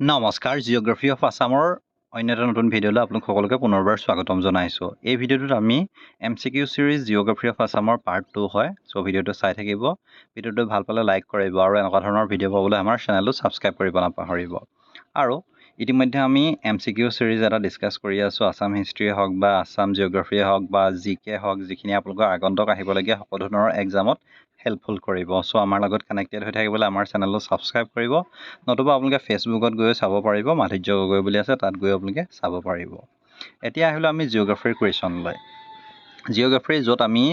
নমস্কাৰ geography of আছামৰ অন্য এটা নতুন ভিডিঅ'লৈ আপোনালোক সকলোকে পুনৰবাৰ স্বাগতম জনাইছোঁ। এই ভিডিঅ'টোত আমি MCQ চিৰিজ জিঅ'গ্ৰাফি অফ আছামৰ পাৰ্ট 2 হয়। চ' ভিডিঅ'টো চাই থাকিব। ভিডিঅ'টো ভাল পালে লাইক কৰিব আৰু এনেকুৱা ধৰণৰ ভিডিঅ' পাবলৈ আমাৰ চেনেলটো ছাবস্ক্ৰাইব কৰিব নাপাহৰিব। আৰু ইতিমধ্যে আমি MCQ চিৰিজ এটা ডিছকাছ কৰি আছোঁ। আছাম হিষ্ট্ৰীয়ে হওক বা আছাম জিঅ'গ্ৰাফীয়ে হওক বা GK হওক, যিখিনি আপোনালোকৰ আগন্তুক আহিবলগীয়া সকলো ধৰণৰ এক্সামত হেল্পফুল কৰিব। চ' আমাৰ লগত কানেক্টেড হৈ থাকিবলৈ আমাৰ চেনেলটো ছাবস্ক্ৰাইব কৰিব। নতুবা আপোনালোকে ফেচবুকত গৈ চাব পাৰিব, মাধুৰ্য গগৈ বুলি আছে, তাত গৈ আপোনালোকে চাব পাৰিব। এতিয়া আহিলোঁ আমি জিঅ'গ্ৰাফীৰ কুৱেশ্যনলৈ। জিঅ'গ্ৰাফী য'ত আমি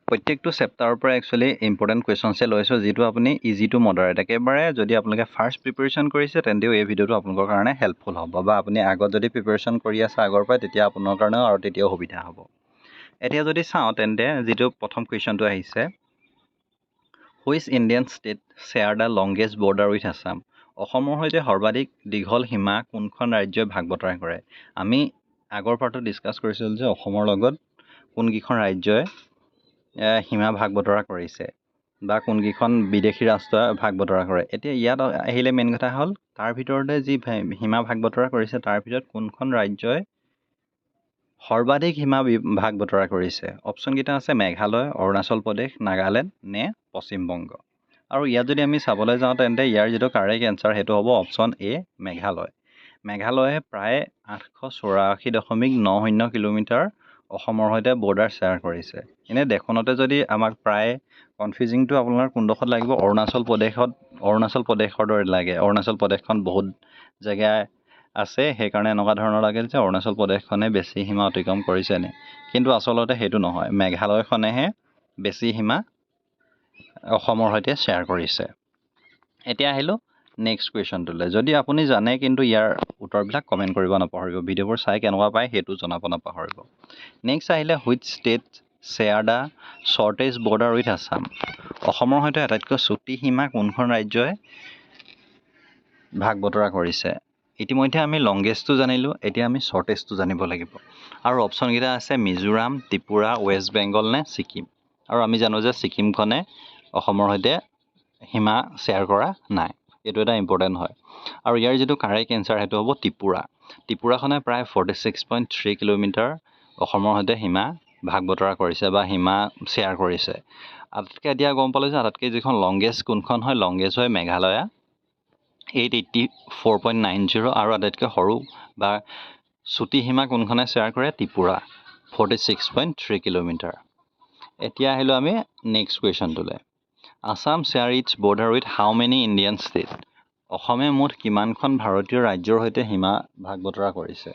প্ৰত্যেকটো চেপ্টাৰৰ পৰা একচুৱেলি ইম্পৰ্টেণ্ট কুৱেশ্যনছে লৈছোঁ, যিটো আপুনি ইজি টু মডাৰেট। একেবাৰে যদি আপোনালোকে ফাৰ্ষ্ট প্ৰিপেৰেশ্যন কৰিছে তেন্তেও এই ভিডিঅ'টো আপোনালোকৰ কাৰণে হেল্পফুল হ'ব, বা আপুনি আগত যদি প্ৰিপেৰেশ্যন কৰি আছে আগৰ পৰাই, তেতিয়া আপোনাৰ কাৰণেও আৰু তেতিয়াও সুবিধা হ'ব। এতিয়া যদি চাওঁ তেন্তে যিটো প্ৰথম কুৱেশ্যনটো আহিছে, which Indian state share the longest border with Assam? অসমৰ সৈতে সৰ্বাধিক দীঘল সীমা কোনখন ৰাজ্যই ভাগ বতৰা কৰে? আমি আগৰ পাৰ্টত ডিছকাছ কৰিছিলোঁ যে অসমৰ লগত কোনকেইখন ৰাজ্যই সীমা ভাগ বতৰা কৰিছে, বা কোনকেইখন বিদেশী ৰাষ্ট্ৰই ভাগ বতৰা কৰে। এতিয়া ইয়াত আহিলে মেইন কথা হ'ল, তাৰ ভিতৰতে যি সীমা ভাগ বতৰা কৰিছে তাৰ ভিতৰত কোনখন ৰাজ্যই সৰ্বাধিক সীমা ভাগ বতৰা কৰিছে? অপশ্যনকেইটা আছে মেঘালয়, অৰুণাচল প্ৰদেশ, নাগালেণ্ড নে পশ্চিমবংগ। আৰু ইয়াত যদি আমি চাবলৈ যাওঁ তেন্তে ইয়াৰ যিটো কাৰেক্ট এনচাৰ সেইটো হ'ব অপশ্যন এ, মেঘালয়। মেঘালয়ে প্ৰায় 884.90 কিলোমিটাৰ অসমৰ সৈতে বৰ্ডাৰ শ্বেয়াৰ কৰিছে। এনেই দেখোনতে যদি আমাক প্ৰায় কনফিউজিংটো আপোনাৰ কোনডোখৰত লাগিব, অৰুণাচল প্ৰদেশৰ দৰে লাগে। অৰুণাচল প্ৰদেশখন বহুত জেগাই আছে, সেইকাৰণে এনেকুৱা ধৰণৰ লাগে যে অৰুণাচল প্ৰদেশখনে বেছি সীমা অতিক্ৰম কৰিছে নে, কিন্তু আচলতে সেইটো নহয়, মেঘালয়খনেহে বেছি সীমা অসমৰ সৈতে শ্বেয়াৰ কৰিছে। এতিয়া আহিলোঁ নেক্সট কুৱেশ্যনটোলৈ। যদি আপুনি জানে কিন্তু ইয়াৰ উত্তৰবিলাক কমেণ্ট কৰিব নাপাহৰিব। ভিডিঅ'বোৰ চাই কেনেকুৱা পায় সেইটো জনাব নাপাহৰিব। নেক্সট আহিলে which state share the shortest border with Assam? অসমৰ সৈতে আটাইতকৈ চুটি সীমা কোনখন ৰাজ্যই ভাগ বতৰা কৰিছে? ইতিমধ্যে আমি লংগেষ্টটো জানিলোঁ, এতিয়া আমি শ্বৰ্টেষ্টটো জানিব লাগিব। আৰু অপশ্যনকেইটা আছে মিজোৰাম, ত্ৰিপুৰা, ৱেষ্ট বেংগল নে ছিকিম। আৰু আমি জানো যে ছিকিমখনে অসমৰ সৈতে সীমা শ্বেয়াৰ কৰা নাই, এইটো এটা ইম্পৰ্টেণ্ট হয়। আৰু ইয়াৰ যিটো কাৰেক্ট এনচাৰ সেইটো হ'ব ত্ৰিপুৰা। ত্ৰিপুৰাখনে প্ৰায় 46.3 কিলোমিটাৰ অসমৰ সৈতে সীমা ভাগ বতৰা কৰিছে বা সীমা শ্বেয়াৰ কৰিছে। আটাইতকৈ এতিয়া গম পালোঁ যে আটাইতকৈ যিখন লংগেষ্ট কোনখন হয়, লংগেষ্ট হয় মেঘালয়া 884.90, আৰু আটাইতকৈ সৰু বা চুটি সীমা কোনখনে শ্বেয়াৰ কৰে? ত্ৰিপুৰা 46.3 কিলোমিটাৰ। এতিয়া আহিলোঁ আমি নেক্সট কুৱেশ্যনটোলৈ। Assam share its border with how many Indian state? অসমে মুঠ কিমানখন ভাৰতীয় ৰাজ্যৰ সৈতে সীমা ভাগ বতৰা কৰিছে?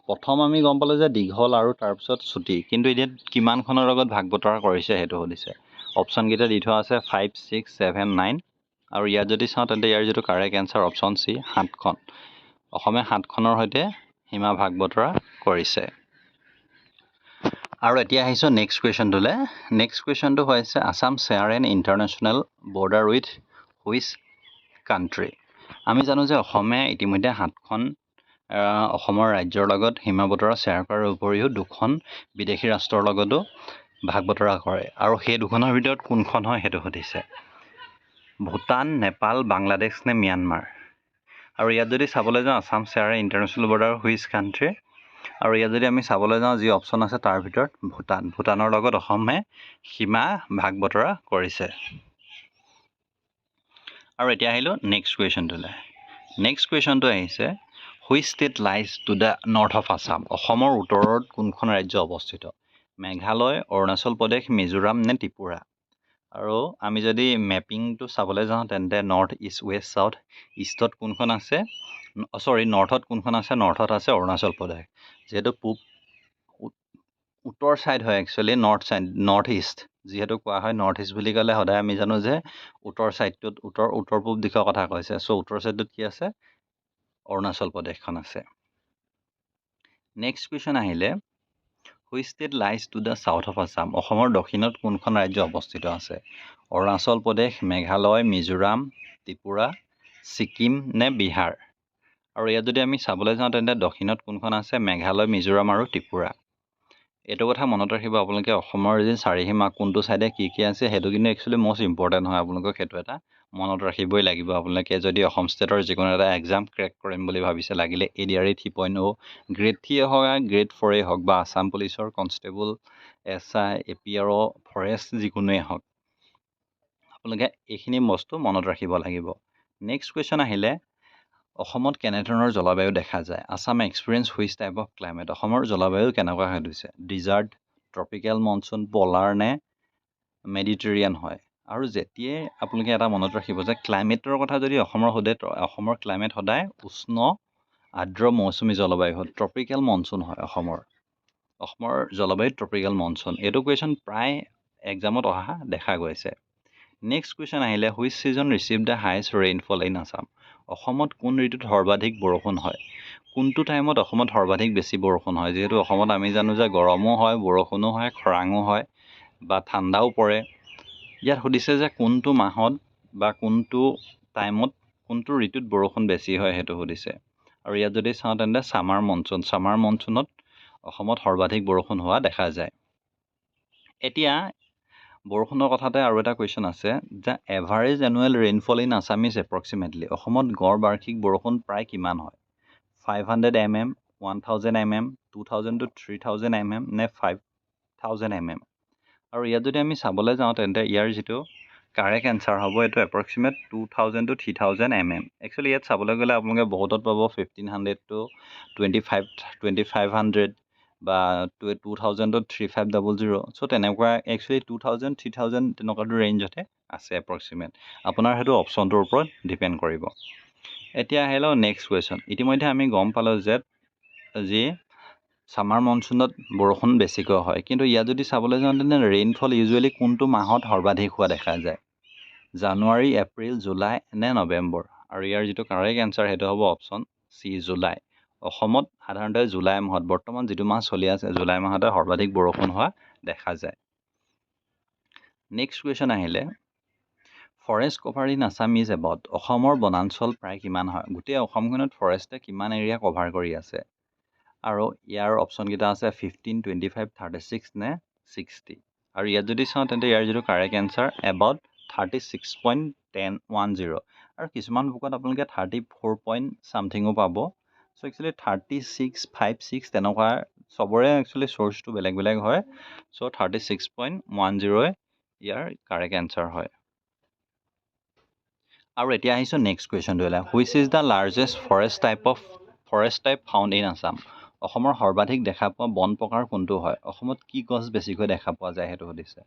প্ৰথম আমি গম পালোঁ যে দীঘল আৰু তাৰপিছত চুটি, কিন্তু এতিয়া কিমানখনৰ লগত ভাগ বতৰা কৰিছে সেইটো সুধিছে। অপশ্যনকেইটা দি থোৱা আছে 5, 6, 7, 9, আৰু ইয়াত যদি চাওঁ তেন্তে ইয়াৰ যিটো কাৰেক্ট এনচাৰ অপশ্যন চি, 7খন। অসমে 7খনৰ সৈতে সীমা ভাগ বতৰা কৰিছে। আৰু এতিয়া আহিছোঁ নেক্সট কুৱেশ্যনটোলৈ। নেক্সট কুৱেশ্যনটো হৈছে Assam share N international border with which country? আমি জানো যে অসমে ইতিমধ্যে 7খন অসমৰ ৰাজ্যৰ লগত সীমা বতৰা শ্বেয়াৰ কৰাৰ উপৰিও 2খন বিদেশী ৰাষ্ট্ৰৰ লগতো ভাগ বতৰা কৰে, আৰু সেই 2খনৰ ভিতৰত কোনখন হয় সেইটো সুধিছে। ভূটান, নেপাল, বাংলাদেশ নে ম্যানমাৰ? আৰু ইয়াত যদি চাবলৈ যাওঁ Assam share N international border which country, আৰু ইয়াত যদি আমি চাবলৈ যাওঁ যি অপশ্যন আছে তাৰ ভিতৰত ভূটানৰ লগত অসমে সীমা ভাগ বতৰা কৰিছে। আৰু এতিয়া আহিলোঁ নেক্সট কুৱেশ্যনটোলৈ। নেক্সট কুৱেশ্যনটো আহিছে which state lies to the north of Assam? অসমৰ উত্তৰত কোনখন ৰাজ্য অৱস্থিত? মেঘালয়, অৰুণাচল প্ৰদেশ, মিজোৰাম নে ত্ৰিপুৰা? আৰু আমি যদি মেপিংটো চাবলৈ যাওঁ তেন্তে নৰ্থ ইষ্ট, ৱেষ্ট, চাউথ, ইষ্টত কোনখন আছে? নৰ্থত কোনখন আছে? নৰ্থত আছে অৰুণাচল প্ৰদেশ। যিহেতু উত্তৰ ছাইড হয়, একচুৱেলি নৰ্থ ইষ্ট যিহেতু কোৱা হয়, নৰ্থ ইষ্ট বুলি ক'লে সদায় আমি জানো যে উত্তৰ ছাইডটোত উত্তৰ পূব দিশৰ কথা কৈছে। চ' উত্তৰ ছাইডটোত কি আছে? অৰুণাচল প্ৰদেশখন আছে। নেক্সট কুৱেশ্যন আহিলে which state lies to the south of Assam? অসমৰ দক্ষিণত কোনখন ৰাজ্য অৱস্থিত আছে? অৰুণাচল প্ৰদেশ, মেঘালয়, মিজোৰাম, ত্ৰিপুৰা, ছিকিম নে বিহাৰ? আৰু ইয়াত যদি আমি চাবলৈ যাওঁ তেন্তে দক্ষিণত কোনখন আছে? মেঘালয়, মিজোৰাম আৰু ত্ৰিপুৰা। এইটো কথা মনত ৰাখিব আপোনালোকে, অসমৰ যি চাৰিসীমা কোনটো ছাইডে কি কি আছে সেইটো কিন্তু একচুৱেলি মষ্ট ইম্পৰ্টেণ্ট হয়, আপোনালোকক সেইটো এটা মনত ৰাখিবই লাগিব আপোনালোকে যদি অসম ষ্টেটৰ যিকোনো এটা এক্সাম ক্ৰেক কৰিম বুলি ভাবিছে লাগিলে ADRE 3.0 গ্ৰেড 3 হওক গ্ৰেড 4 হওক বা আসাম পুলিচৰ কনষ্টেবল SI APRO ফৰেষ্ট যিকোনোৱে হওক আপোনালোকে এইখিনি বস্তু মনত ৰাখিব লাগিব নেক্সট কুৱেশ্যন আহিলে অসমত কেনেধৰণৰ জলবায়ু দেখা যায় Assam experience which type of climate অসমৰ জলবায়ু কেনেকুৱা হৈ গৈছে ডিজাৰ্ট ট্ৰপিকেল মনচুন পলাৰ নে মেডিটেৰিয়ান হয় আৰু যেতিয়াই আপোনালোকে এটা মনত ৰাখিব যে ক্লাইমেটৰ কথা যদি অসমৰ সোধে অসমৰ ক্লাইমেট সদায় উষ্ণ আৰ্দ্ৰ মৌচুমী জলবায়ু হয় ট্ৰপিকেল মনচুন হয় অসমৰ জলবায়ু ট্ৰপিকেল মনচুন এইটো কুৱেশ্যন প্ৰায় এক্সামত অহা দেখা গৈছে নেক্সট কুৱেশ্যন আহিলে which season receive the highest rainfall in Assam অসমত কোন ঋতুত সৰ্বাধিক বৰষুণ হয় কোনটো টাইমত অসমত সৰ্বাধিক বেছি বৰষুণ হয় যিহেতু অসমত আমি জানো যে গৰমো হয় বৰষুণো হয় খৰাঙো হয় বা ঠাণ্ডাও পৰে ইয়াত সুধিছে যে কোনটো মাহত বা কোনটো টাইমত কোনটো ঋতুত বৰষুণ বেছি হয় সেইটো সুধিছে আৰু ইয়াত যদি চাওঁ তেন্তে ছামাৰ মনচুনত অসমত সৰ্বাধিক বৰষুণ হোৱা দেখা যায় এতিয়া বৰষুণৰ কথাতে আৰু এটা কুৱেশ্যন আছে যে average annual rainfall in Assam is approximately অসমত গড় বাৰ্ষিক বৰষুণ প্ৰায় কিমান হয় 500 mm 1000 mm 2000 to 3000 mm নে 5000 mm আৰু ইয়াত যদি আমি চাবলৈ যাওঁ তেন্তে ইয়াৰ যিটো কাৰেক্ট এনচাৰ হ'ব এইটো এপ্ৰক্সিমেট 2000 to 3000 mm একচুৱেলি ইয়াত চাবলৈ গ'লে আপোনালোকে বহুতত পাব 1500 to 2500 বা 2000 to 3500 চ' তেনেকুৱা একচুৱেলি 2000 3000 তেনেকুৱাটো ৰেঞ্জতে আছে এপ্ৰক্সিমেট আপোনাৰ সেইটো অপশ্যনটোৰ ওপৰত ডিপেণ্ড কৰিব এতিয়া আহিলে নেক্সট কুৱেশ্যন ইতিমধ্যে আমি গম পালোঁ যে যি ছামাৰ মনচুনত বৰষুণ বেছিকৈ হয় কিন্তু ইয়াত যদি চাবলৈ যাওঁ তেন্তে ৰেইনফল ইউজুৱেলি কোনটো মাহত সৰ্বাধিক হোৱা দেখা যায় জানুৱাৰী এপ্ৰিল জুলাই নে নৱেম্বৰ আৰু ইয়াৰ যিটো কাৰেক্ট এনচাৰ সেইটো হ'ব অপশ্যন চি জুলাই অসমত সাধাৰণতে জুলাই মাহত বৰ্তমান যিটো মাহ চলি আছে জুলাই মাহতে সৰ্বাধিক বৰষুণ হোৱা দেখা যায় নেক্সট কুৱেশ্যন আহিলে forest cover in Assam is about অসমৰ বনাঞ্চল প্ৰায় কিমান হয় গোটেই অসমখনত ফৰেষ্টে কিমান এৰিয়া কভাৰ কৰি আছে আৰু ইয়াৰ অপশ্যনকেইটা আছে 15 25 36 নে 60 আৰু ইয়াত যদি চাওঁ তেন্তে ইয়াৰ যিটো কাৰেক্ট এনচাৰ এবাউট 36.1010 আৰু কিছুমান বুকত আপোনালোকে 34 পইণ্ট ছামথিঙো পাব চ' একচুৱেলি 3656 তেনেকুৱা চবৰে একচুৱেলি চ'ৰ্চটো বেলেগ বেলেগ হয় চ' 36.10 ইয়াৰ কাৰেক্ট এনচাৰ হয় আৰু এতিয়া আহিছোঁ নেক্সট কুৱেশ্যনটোলৈ which is the largest forest type found in Assam অসমৰ সৰ্বাধিক দেখা পোৱা বন প্ৰকাৰ কোনটো হয় অসমত কি গছ বেছিকৈ দেখা পোৱা যায় সেইটো সুধিছে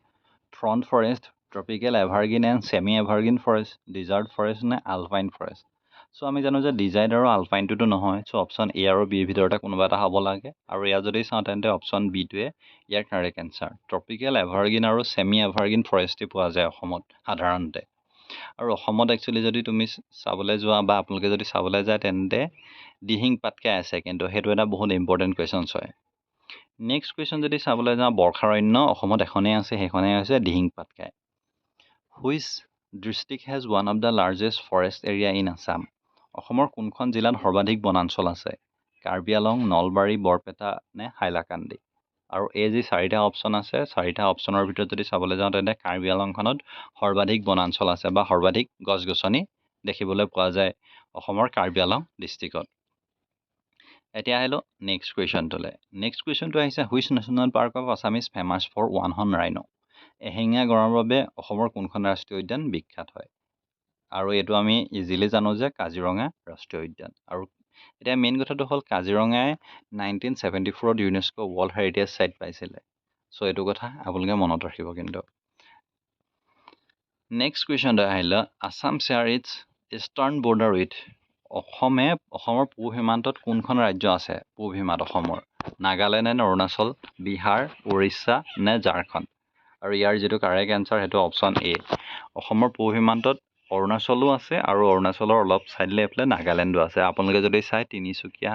throne forest tropical evergreen and semi evergreen forest desert forest নে আলপাইন ফৰেষ্ট চ' আমি জানো যে ডিজাৰ্ট আৰু আলপাইনটোতো নহয় চ' অপশ্যন এ আৰু বিৰ ভিতৰতে কোনোবা এটা হ'ব লাগে আৰু ইয়াত যদি চাওঁ তেন্তে অপশ্যন বিটোৱে ইয়াৰ কাৰেক্ট এনচাৰ ট্ৰপিকেল এভাৰগ্ৰীণ আৰু ছেমি এভাৰগ্ৰীণ ফৰেষ্টেই পোৱা যায় অসমত সাধাৰণতে আৰু অসমত একচুৱেলি যদি তুমি চাবলৈ যোৱা বা আপোনালোকে যদি চাবলৈ যায় তেন্তে দিহিং পাটকাই আছে কিন্তু সেইটো এটা বহুত ইম্পৰ্টেণ্ট কুৱেশ্যনছ হয় নেক্সট কুৱেশ্যন যদি চাবলৈ যাওঁ বৰ্ষাৰণ্য অসমত এখনেই আছে সেইখনেই হৈছে Dihing Patkai which district has one of the largest forest area in Assam অসমৰ কোনখন জিলাত সৰ্বাধিক বনাঞ্চল আছে কাৰ্বি আলং নলবাৰী বৰপেটা নে হাইলাকান্দি আৰু এই যি চাৰিটা অপশ্যন আছে চাৰিটা অপশ্যনৰ ভিতৰত যদি চাবলৈ যাওঁ তেন্তে কাৰ্বি আলংখনত সৰ্বাধিক বনাঞ্চল আছে বা সৰ্বাধিক গছ গছনি দেখিবলৈ পোৱা যায় অসমৰ কাৰ্বি আলং ডিষ্ট্ৰিক্টত এতিয়া আহিলোঁ নেক্সট কুৱেশ্যনটোলৈ নেক্সট কুৱেশ্যনটো আহিছে which national park of Assam is famous for one horn rhino এশিঙীয়া গঁড়ৰ বাবে অসমৰ কোনখন ৰাষ্ট্ৰীয় উদ্যান বিখ্যাত হয় আৰু এইটো আমি ইজিলি জানো যে কাজিৰঙা ৰাষ্ট্ৰীয় উদ্যান আৰু এতিয়া মেইন কথাটো হ'ল কাজিৰঙাই 1974ত ইউনেস্কো ৱৰ্ল্ড হেৰিটেজ চাইট পাইছিলে চ' এইটো কথা আপোনালোকে মনত ৰাখিব কিন্তু নেক্সট কুৱেশ্যনটো আহিলে Assam share its eastern border with অসমৰ পূব সীমান্তত কোনখন ৰাজ্য আছে পূব সীমাত অসমৰ নাগালেণ্ড নে অৰুণাচল বিহাৰ উৰিষ্যা নে ঝাৰখণ্ড আৰু ইয়াৰ যিটো কাৰেক্ট এনচাৰ সেইটো অপশ্যন এ অসমৰ পূব সীমান্তত অৰুণাচলো আছে আৰু অৰুণাচলৰ অলপ ছাইডলৈ এইফালে নাগালেণ্ডো আছে আপোনালোকে যদি চাই তিনিচুকীয়া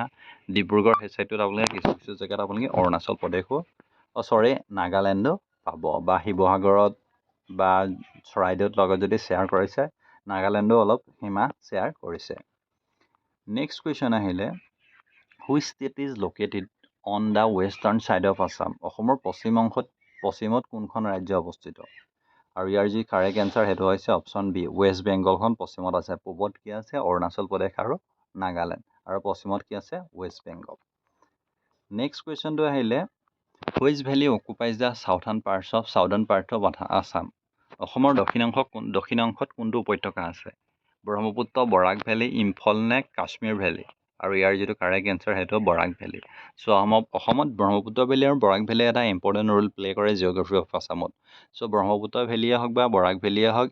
ডিব্ৰুগড় সেই ছাইডটোত আপোনালোকে কিছু কিছু জেগাত আপোনালোকে অৰুণাচল প্ৰদেশো নাগালেণ্ডো পাব বা শিৱসাগৰত বা চৰাইদেউত লগত যদি শ্বেয়াৰ কৰিছে নাগালেণ্ডো অলপ সীমা শ্বেয়াৰ কৰিছে নেক্সট কুৱেশ্যন আহিলে which state is located on the western side of Assam অসমৰ পশ্চিমত কোনখন ৰাজ্য অৱস্থিত আৰু ইয়াৰ যি কাৰেক্ট এনচাৰ সেইটো হৈছে অপশ্যন বি ৱেষ্ট বেংগলখন পশ্চিমত আছে পূবত কি আছে অৰুণাচল প্ৰদেশ আৰু নাগালেণ্ড আৰু পশ্চিমত কি আছে ৱেষ্ট বেংগল নেক্সট কুৱেশ্যনটো আহিলে which valley occupies the southern parts of Assam অসমৰ দক্ষিণ অংশত কোনটো উপত্যকা আছে ব্ৰহ্মপুত্ৰ বৰাক ভেলী ইম্ফল নে কাশ্মীৰ ভেলী আৰু ইয়াৰ যিটো কাৰেক্ট এনচাৰ সেইটো বৰাক ভেলী চ' অসমত ব্ৰহ্মপুত্ৰ ভেলী আৰু বৰাক ভেলী এটা ইম্পৰ্টেণ্ট ৰোল প্লে কৰে জিঅ'গ্ৰাফি অফ আছামত চ' ব্ৰহ্মপুত্ৰ ভেলীয়ে হওক বা বৰাক ভেলীয়ে হওক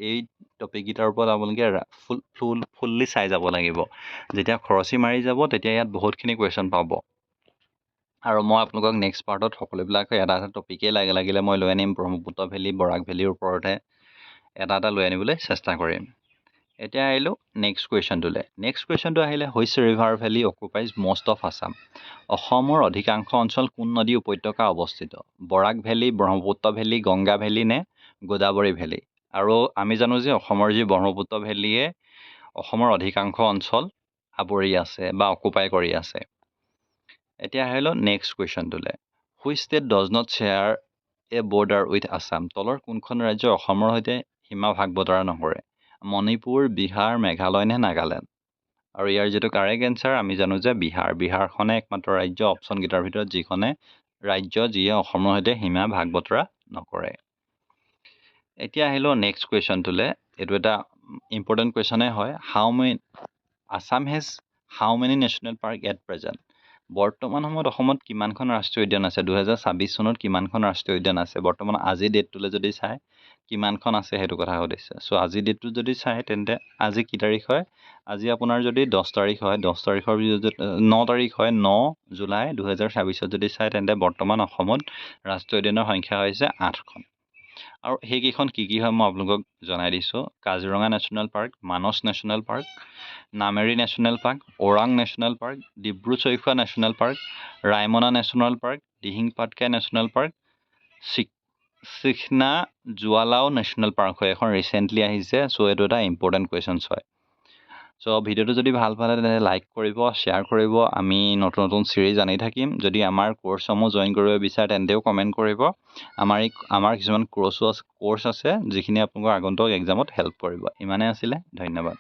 এই টপিককেইটাৰ ওপৰত আপোনালোকে ফুল্লি চাই যাব লাগিব যেতিয়া খৰচি মাৰি যাব তেতিয়া ইয়াত বহুতখিনি কুৱেশ্যন পাব আৰু মই আপোনালোকক নেক্সট পাৰ্টত সকলোবিলাক এটা টপিকেই লাগিলে মই লৈ আনিম ব্ৰহ্মপুত্ৰ ভেলী বৰাক ভেলীৰ ওপৰতে এটা লৈ আনিবলৈ চেষ্টা কৰিম এতিয়া আহিলোঁ নেক্সট কুৱেশ্যনটো আহিলে which river valley occupies most of Assam অসমৰ অধিকাংশ অঞ্চল কোন নদী উপত্যকা অৱস্থিত Barak valley Brahmaputra valley Ganga valley নে গোদাবৰী ভেলী আৰু আমি জানো যে অসমৰ যি ব্ৰহ্মপুত্ৰ ভেলীয়ে অসমৰ অধিকাংশ অঞ্চল আৱৰি আছে বা অকুপাই কৰি আছে এতিয়া আহিলোঁ নেক্সট কুৱেশ্যনটোলৈ which state does not share a border with Assam তলৰ কোনখন ৰাজ্য অসমৰ সৈতে সীমা ভাগ বতৰা নকৰে মণিপুৰ বিহাৰ মেঘালয় নে নাগালেণ্ড আৰু ইয়াৰ যিটো কাৰেক্ট এনচাৰ আমি জানো যে বিহাৰখনে একমাত্ৰ ৰাজ্য অপশ্যনকেইটাৰ ভিতৰত যিয়ে অসমৰ সৈতে সীমা ভাগ বতৰা নকৰে এতিয়া আহিলোঁ নেক্সট কুৱেশ্যনটোলৈ এইটো এটা ইম্পৰ্টেণ্ট কুৱেশ্যনে হয় Assam has how many national park at present বৰ্তমান সময়ত অসমত কিমানখন ৰাষ্ট্ৰীয় উদ্যান আছে 2026 চনত কিমানখন ৰাষ্ট্ৰীয় উদ্যান আছে বৰ্তমান আজি ডেটটোলৈ যদি চাই কিমানখন আছে সেইটো কথা সুধিছে চ' আজি ডেটটো যদি চাই তেন্তে আজি কি তাৰিখ হয় আজি আপোনাৰ যদি 10 তাৰিখ হয় 10 তাৰিখৰ 9 তাৰিখ হয় 9 জুলাই 2026 যদি চাই তেন্তে বৰ্তমান অসমত ৰাষ্ট্ৰীয় উদ্যানৰ সংখ্যা হৈছে 8খন আৰু সেইকেইখন কি হয় মই আপোনালোকক জনাই দিছোঁ Kaziranga national park Manas national park Nameri national park Orang national park Dibru Saikhowa national park Raimona national park Dihing Patkai national park Sikhna Jwhwlao national park হয় এখন ৰিচেণ্টলি আহিছে চ' এইটো এটা ইম্পৰ্টেণ্ট কুৱেশ্যনছ হয় চ' ভিডিঅ'টো যদি ভাল পালে তেন্তে লাইক কৰিব শ্বেয়াৰ কৰিব আমি নতুন চিৰিজ আনি থাকিম যদি আমাৰ কোৰ্চসমূহ জইন কৰিব বিচাৰে তেন্তেও কমেণ্ট কৰিব আমাৰ কিছুমান কোৰ্চ আছে যিখিনি আপোনালোকৰ আগন্তুক এক্সামত হেল্প কৰিব ইমানেই আছিলে ধন্যবাদ